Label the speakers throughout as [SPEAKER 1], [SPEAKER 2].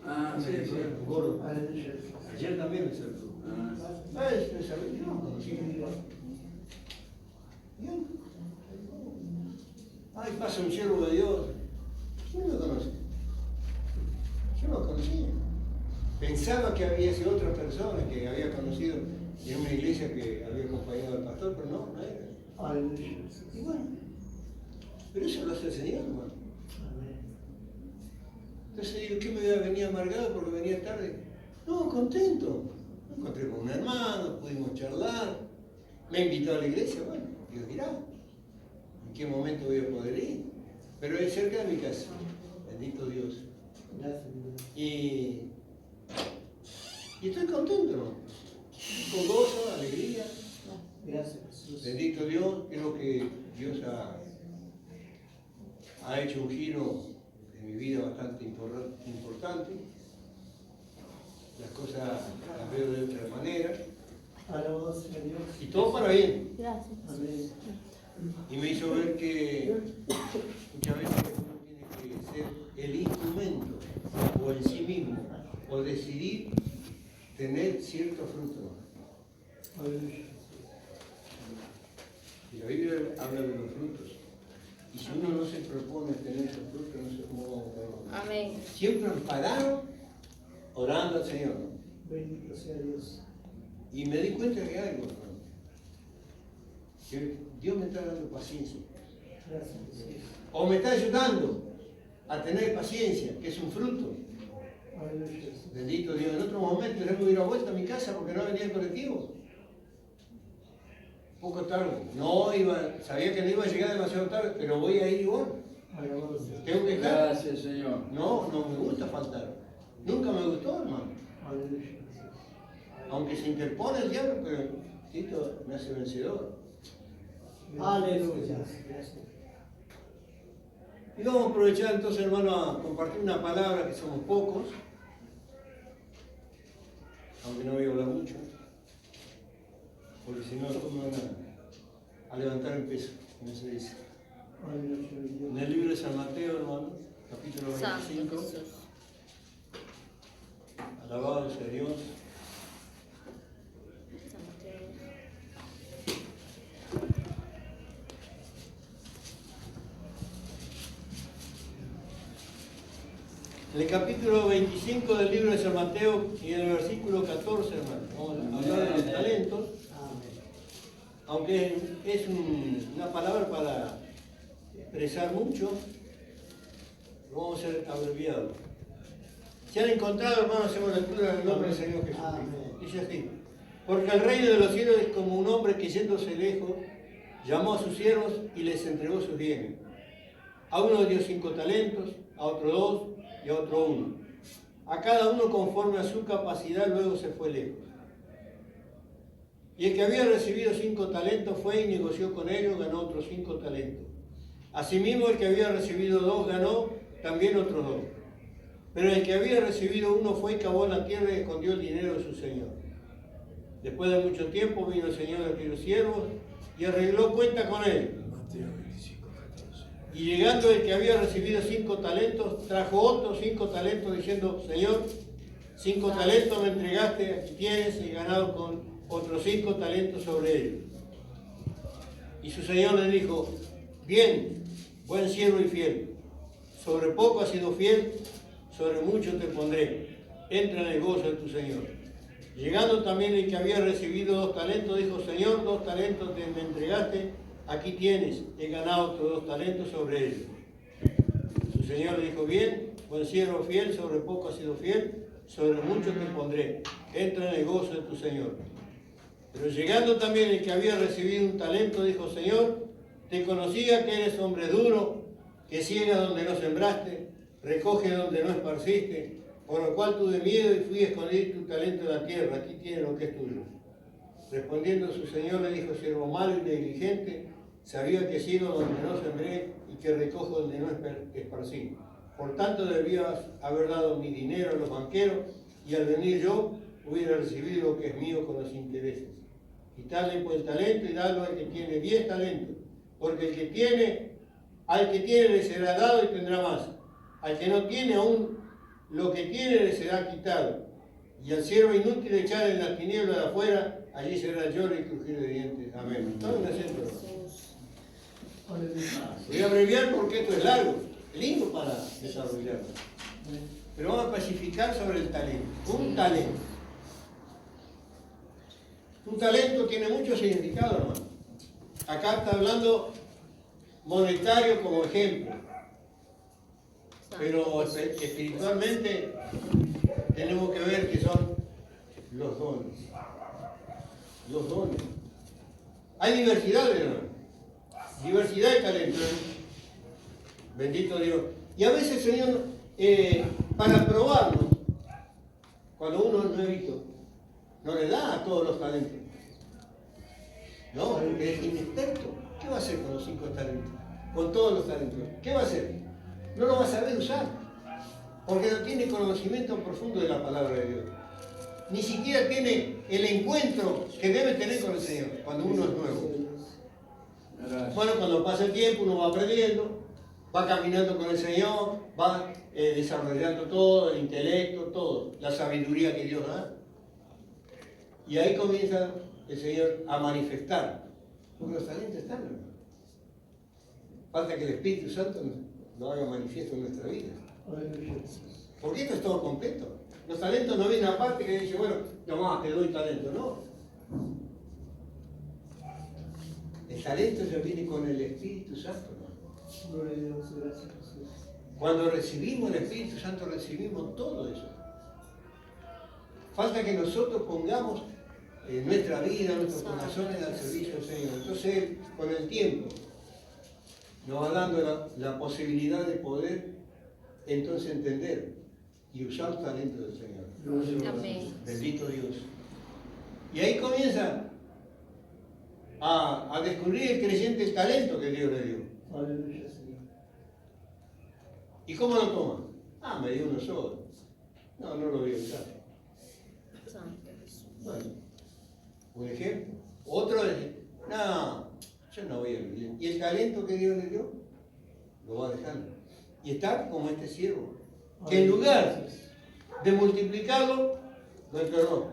[SPEAKER 1] Ah,
[SPEAKER 2] Me
[SPEAKER 1] sí,
[SPEAKER 2] decía,
[SPEAKER 1] sí.
[SPEAKER 2] gordo.
[SPEAKER 3] Aleluya.
[SPEAKER 2] Ayer también me saludó.
[SPEAKER 1] Ah,
[SPEAKER 2] Me saludó, yo no conocía. Bien. Ay, pasa un siervo de Dios. ¿Quién lo conoce? Yo no lo conocía. Pensaba que había sido otra persona que había conocido en una iglesia que había acompañado al pastor, pero no era.
[SPEAKER 3] Aleluya.
[SPEAKER 2] Y bueno, pero eso lo hace el Señor, hermano.
[SPEAKER 3] Amén.
[SPEAKER 2] Entonces digo, ¿qué me voy a venir amargado porque venía tarde? No, contento. Me encontré con un hermano, pudimos charlar. Me invitó a la iglesia, bueno, Dios dirá, ¿en qué momento voy a poder ir? Pero es cerca de mi casa, bendito Dios.
[SPEAKER 3] Gracias, Dios.
[SPEAKER 2] Y estoy contento, ¿no? Con gozo, alegría.
[SPEAKER 3] Gracias, Jesús.
[SPEAKER 2] Bendito Dios, creo que Dios ha hecho un giro en mi vida bastante importante. Las cosas las veo de otra manera.
[SPEAKER 3] Alabado sea Dios.
[SPEAKER 2] Y todo para bien.
[SPEAKER 4] Gracias.
[SPEAKER 3] Amén.
[SPEAKER 2] Y me hizo ver que muchas veces uno tiene que ser el instrumento, o en sí mismo, o decidir tener cierto fruto.
[SPEAKER 3] Aleluya.
[SPEAKER 2] Y la Biblia habla de los frutos. Y si uno no se propone tener esos frutos, no sé cómo vamos a tenerlos.
[SPEAKER 4] Amén.
[SPEAKER 2] Siempre amparado, orando al Señor.
[SPEAKER 3] Bendito sea Dios.
[SPEAKER 2] Y me di cuenta de algo, hermano. Que Dios me está dando paciencia.
[SPEAKER 3] Gracias, Jesús.
[SPEAKER 2] O me está ayudando a tener paciencia, que es un fruto.
[SPEAKER 3] Aleluya, Jesús.
[SPEAKER 2] Bendito Dios. En otro momento yo me hubiera vuelto a mi casa porque no venía el colectivo. Poco tarde. Sabía que no iba a llegar demasiado tarde, pero voy a ir igual.
[SPEAKER 3] Alabado sea Dios.
[SPEAKER 2] Tengo que estar.
[SPEAKER 1] gracias, Señor.
[SPEAKER 2] No me gusta faltar. Nunca me gustó, hermano.
[SPEAKER 3] Aleluya, Jesús.
[SPEAKER 2] Aunque se interpone el diablo, pero Tito me hace vencedor.
[SPEAKER 3] Aleluya. Gracias.
[SPEAKER 2] Y vamos a aprovechar entonces, hermano, a compartir una palabra que somos pocos, aunque no voy a hablar mucho, porque si no, después me van a levantar el peso, como se dice.
[SPEAKER 3] Aleluya, Dios.
[SPEAKER 2] En el libro de San Mateo, hermano, capítulo
[SPEAKER 4] Santo
[SPEAKER 2] 25,
[SPEAKER 4] Jesús.
[SPEAKER 2] alabado sea Dios.
[SPEAKER 4] San Mateo.
[SPEAKER 2] En el capítulo 25 del libro de San Mateo y en el versículo 14, hermano, vamos a hablar de los talentos,
[SPEAKER 3] Amén.
[SPEAKER 2] aunque es una palabra para expresar mucho, lo vamos a hacer abreviado. Si han encontrado, hermano, hacemos lectura en el nombre del Señor Jesús.
[SPEAKER 3] Amén.
[SPEAKER 2] Dice así: porque el reino de los cielos es como un hombre que yéndose lejos, llamó a sus siervos y les entregó sus bienes. A uno dio 5 talentos, a otro 2 y a otro 1. A cada uno conforme a su capacidad, luego se fue lejos. Y el que había recibido 5 talentos fue y negoció con ellos, ganó otros 5 talentos. Asimismo, el que había recibido 2 ganó también otros 2. Pero el que había recibido 1 fue y cavó en la tierra y escondió el dinero de su señor. Después de mucho tiempo vino el señor de aquellos siervos y arregló cuenta con él. Y llegando el que había recibido 5 talentos, trajo otros 5 talentos diciendo: Señor, 5 talentos me entregaste, aquí tienes, y ganado con otros 5 talentos sobre ellos. Y su señor le dijo: bien, buen siervo y fiel, sobre poco has sido fiel, sobre mucho te pondré, entra en el gozo de tu señor. Llegando también el que había recibido 2 talentos, dijo: Señor, 2 talentos me entregaste, aquí tienes, he ganado otros 2 talentos sobre ellos. Su señor le dijo: bien, buen siervo fiel, sobre poco has sido fiel, sobre mucho te pondré, entra en el gozo de tu señor. Pero llegando también el que había recibido 1 talento, dijo: Señor, te conocía que eres hombre duro, que ciega donde no sembraste, recoge donde no esparciste, por lo cual tuve miedo y fui a esconder tu talento en la tierra, aquí tienes lo que es tuyo. Respondiendo su señor le dijo: siervo malo y negligente, sabía que ciego donde no sembré y que recojo donde no esparcí. Por tanto debías haber dado mi dinero a los banqueros, y al venir yo hubiera recibido lo que es mío con los intereses. Quitadle pues el talento y dadlo al que tiene 10 talentos, porque al que tiene le será dado y tendrá más. Al que no tiene aún lo que tiene le será quitado, y al siervo inútil echar en las tinieblas de afuera, allí será lloro y crujir de dientes. Amén. Todo un acento.
[SPEAKER 3] Aleluya.
[SPEAKER 2] Voy a abreviar porque esto es largo, lindo para desarrollarlo. Pero vamos a pacificar sobre el talento. Un talento. Un talento tiene mucho significado, hermano. Acá está hablando monetario como ejemplo. Pero espiritualmente tenemos que ver que son los dones. Los dones. Hay diversidad de dones. Diversidad de talentos. Bendito Dios. Y a veces, Señor, para probarnos, cuando uno no es visto, no le da a todos los talentos. No, porque es inexperto. ¿Qué va a hacer con los 5 talentos? Con todos los talentos. ¿Qué va a hacer? No lo va a saber usar. Porque no tiene conocimiento profundo de la palabra de Dios. Ni siquiera tiene el encuentro que debe tener con el Señor cuando uno es nuevo. Bueno, cuando pasa el tiempo uno va aprendiendo, va caminando con el Señor, va desarrollando todo, el intelecto, todo, la sabiduría que Dios da. Y ahí comienza el Señor a manifestar, porque los talentos están, hermano. Falta que el Espíritu Santo lo haga manifiesto en nuestra vida. Porque esto es todo completo. Los talentos no vienen aparte que dice, bueno, nomás te doy talento, no. El talento ya viene con el Espíritu Santo, hermano. Cuando recibimos el Espíritu Santo, recibimos todo eso. Falta que nosotros pongamos nuestra vida, nuestros corazones al servicio del Señor. Entonces Él, con el tiempo, nos va dando la posibilidad de poder entonces entender y usar los talentos del Señor.
[SPEAKER 1] Amén.
[SPEAKER 2] Bendito Dios. Y ahí comienza a descubrir el creciente talento que Dios le dio.
[SPEAKER 3] Aleluya, Señor.
[SPEAKER 2] ¿Y cómo lo toma? Ah, me dio uno solo. No, no lo voy a usar.
[SPEAKER 1] Santo Jesús.
[SPEAKER 2] Bueno, un ejemplo. Otro es, no, yo no voy a vivir. ¿Y el talento que Dios le dio? Lo va dejando. Y está como este siervo, que en lugar de multiplicarlo, lo enterró.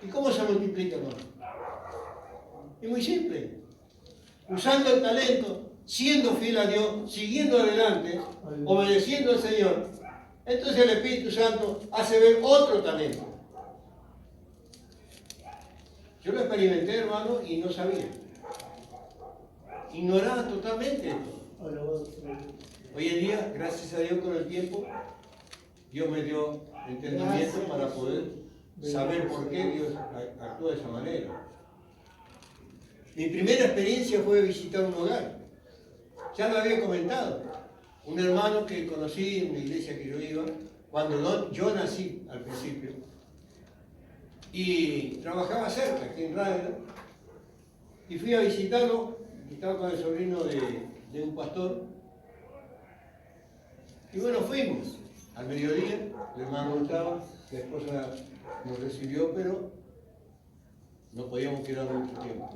[SPEAKER 2] ¿Y cómo se multiplica, hermano? Es muy simple. Usando el talento, siendo fiel a Dios, siguiendo adelante, obedeciendo al Señor. Entonces el Espíritu Santo hace ver otro talento. Yo lo experimenté, hermano, y no sabía. Ignoraba totalmente esto. Hoy en día, gracias a Dios con el tiempo, Dios me dio entendimiento para poder saber por qué Dios actúa de esa manera. Mi primera experiencia fue visitar un hogar. Ya lo había comentado. Un hermano que conocí en una iglesia que yo iba, cuando yo nací al principio. Y trabajaba cerca, aquí en Radio. Y fui a visitarlo, estaba con el sobrino de un pastor. Y bueno, fuimos. Al mediodía, el hermano estaba, la esposa nos recibió, pero no podíamos quedar mucho tiempo.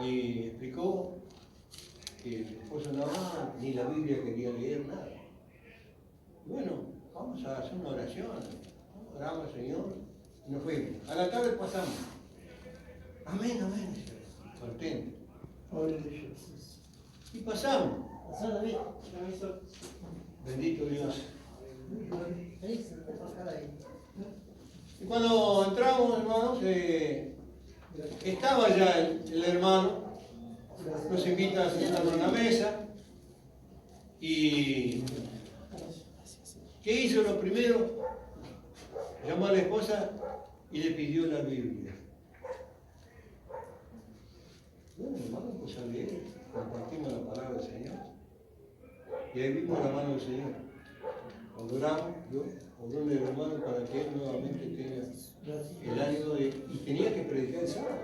[SPEAKER 2] Y explicó que su esposa nada, ni la Biblia quería leer, nada. Y bueno, vamos a hacer una oración, oramos al Señor, y nos fuimos. A la tarde pasamos. Amén, amén, contento. Y pasamos. Bendito Dios. Y cuando entramos, hermanos, estaba ya el hermano, nos invita a sentarnos en la mesa. ¿Y qué hizo lo primero? Llamó a la esposa y le pidió la Biblia. Bueno, hermano, pues a leer, compartimos la palabra del Señor. Y ahí vimos la mano del Señor. Cuando oramos, yo oré al hermano para que él nuevamente tenga el ánimo de... Y tenía que predicar el sábado,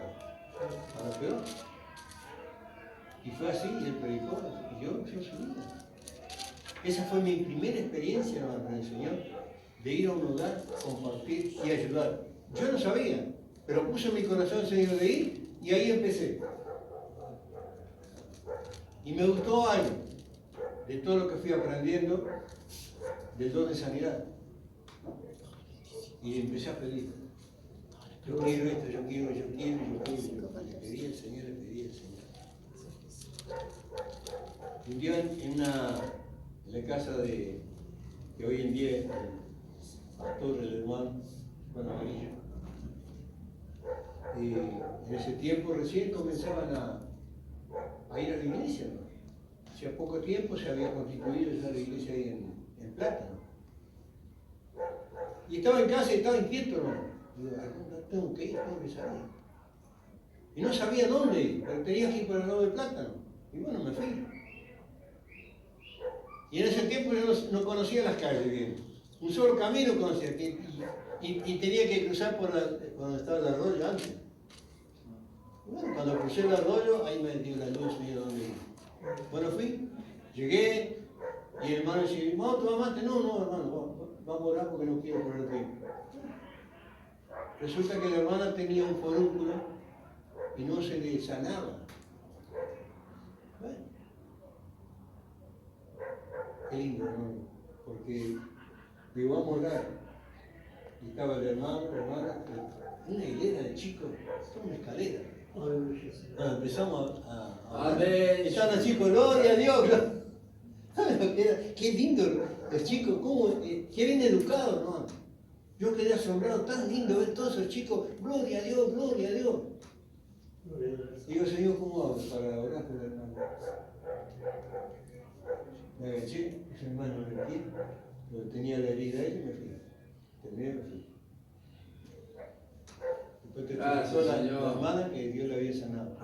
[SPEAKER 2] para peor. Y fue así, y él predicó, y yo su vida. Esa fue mi primera experiencia, hermano, con el Señor, de ir a un lugar, compartir y ayudar. Yo no sabía, pero puse en mi corazón el Señor de ir, y ahí empecé. Y me gustó algo de todo lo que fui aprendiendo, del don de sanidad. Y empecé a pedir. Yo quiero esto, yo quiero. Le pedí al Señor, le pedí al Señor. Un día en la casa de, que hoy en día es el pastor, el hermano Juan Amarillo, y en ese tiempo recién comenzaban a ir a la iglesia, ¿no? Hacía poco tiempo se había constituido ya la iglesia ahí en Plata, ¿no? Y estaba en casa y estaba inquieto, hermano. Digo, ¿a dónde tengo que ir? Tengo que salir. Y no sabía dónde ir, pero tenía que ir por el lado de Plátano. Y bueno, me fui. Y en ese tiempo yo no conocía las calles bien. Un solo camino conocía. Y tenía que cruzar por cuando estaba el arroyo antes. Y bueno, cuando crucé el arroyo, ahí me dio la luz, me dio dónde ir. Bueno, fui, llegué, y el hermano decía, ¿vamos a tomar mate? No, hermano, vamos a orar porque no quiero perder tiempo. Resulta que la hermana tenía un forúnculo y no se le sanaba. Bueno, qué lindo, hermano, porque digo, vamos a orar. Y estaba el hermano, la hermana, una hilera de chicos, una escalera. Bueno, empezamos a estaban los chicos, gloria a Dios. ¿Sabes lo que era? Qué lindo los chicos, cómo, qué bien educados, hermano. Yo quedé asombrado, tan lindo ver todos esos chicos, gloria a Dios, gloria a Dios. Digo, Señor, ¿cómo hago para orar por el hermano? Me agaché, ese hermano me metí, tenía la herida ahí y me fui. Terminé y me fui. Después te pasó la hermana que Dios le había sanado.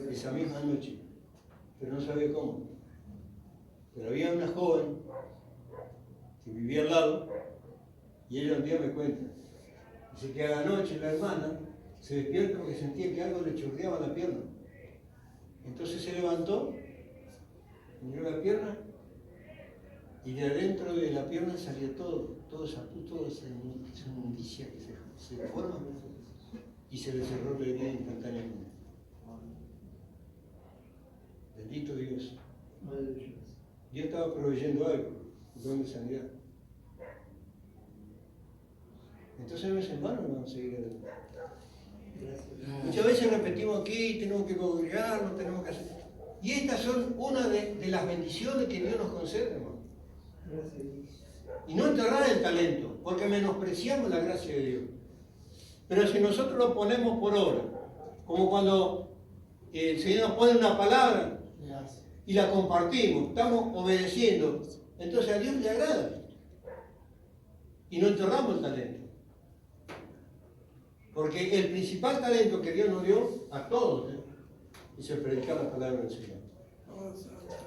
[SPEAKER 2] Esa misma noche, pero no sabía cómo. Pero había una joven que vivía al lado y ella un día me cuenta. Dice que a la noche la hermana se despierta porque sentía que algo le chorreaba la pierna. Entonces se levantó, miró la pierna y de adentro de la pierna salía toda esa inmundicia que se forma y se le cerró la herida instantáneamente. Bendito Dios. Dios estaba proveyendo algo, un don de sanidad. Entonces no es en vano, vamos a seguir adelante. Muchas veces repetimos aquí, tenemos que congregarnos, tenemos que hacer. Y estas son una de las bendiciones que Dios nos concede, hermano. Y no enterrar el talento, porque menospreciamos la gracia de Dios. Pero si nosotros lo ponemos por obra, como cuando el Señor nos pone una palabra y la compartimos, estamos obedeciendo, entonces a Dios le agrada. Y no enterramos el talento. Porque el principal talento que Dios nos dio a todos es el predicar la palabra del Señor.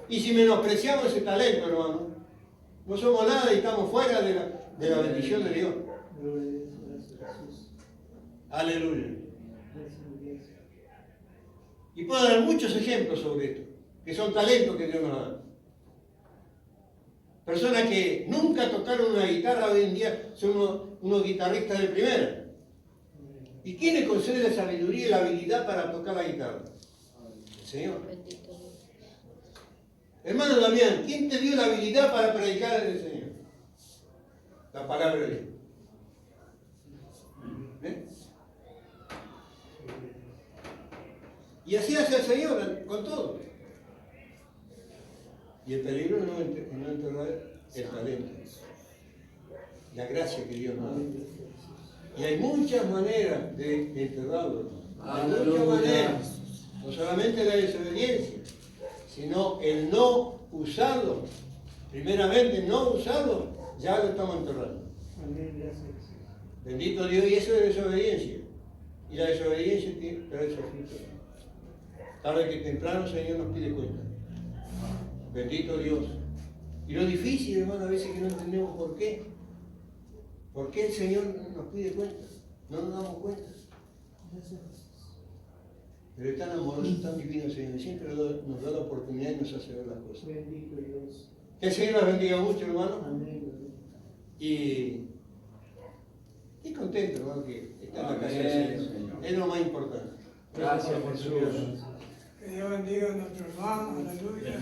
[SPEAKER 2] Y si menospreciamos ese talento, hermano, no somos nada y estamos fuera de la bendición de Dios. Aleluya. Y puedo dar muchos ejemplos sobre esto, que son talentos que Dios nos da. Personas que nunca tocaron una guitarra hoy en día son unos guitarristas de primera. ¿Y quién le concede la sabiduría y la habilidad para tocar la guitarra? El Señor. Hermano Damián, ¿quién te dio la habilidad para predicar al Señor? La palabra de Dios. ¿Eh? Y así hace el Señor con todo. Y el peligro es no enterrar el talento, la gracia que Dios nos da. Y hay muchas maneras de enterrarlo. Hay muchas maneras. No solamente la desobediencia, sino el no usarlo. Primeramente, no usarlo, ya lo estamos enterrando. Bendito Dios, y eso es desobediencia. Y la desobediencia trae su fruto. Tarde que temprano el Señor nos pide cuenta. Bendito Dios. Y lo difícil, hermano, a veces que no entendemos por qué. ¿Por qué el Señor nos pide cuenta? No nos damos cuenta. Pero es tan amoroso, tan divino el Señor. Siempre nos da la oportunidad y nos hace ver las cosas.
[SPEAKER 3] Bendito Dios.
[SPEAKER 2] Que el Señor nos bendiga mucho, hermano.
[SPEAKER 3] Amén.
[SPEAKER 2] Y contento, hermano, que está en la casa del Señor. Es lo más importante.
[SPEAKER 4] Gracias, Jesús.
[SPEAKER 5] Que Dios bendiga a nuestro hermano, aleluya.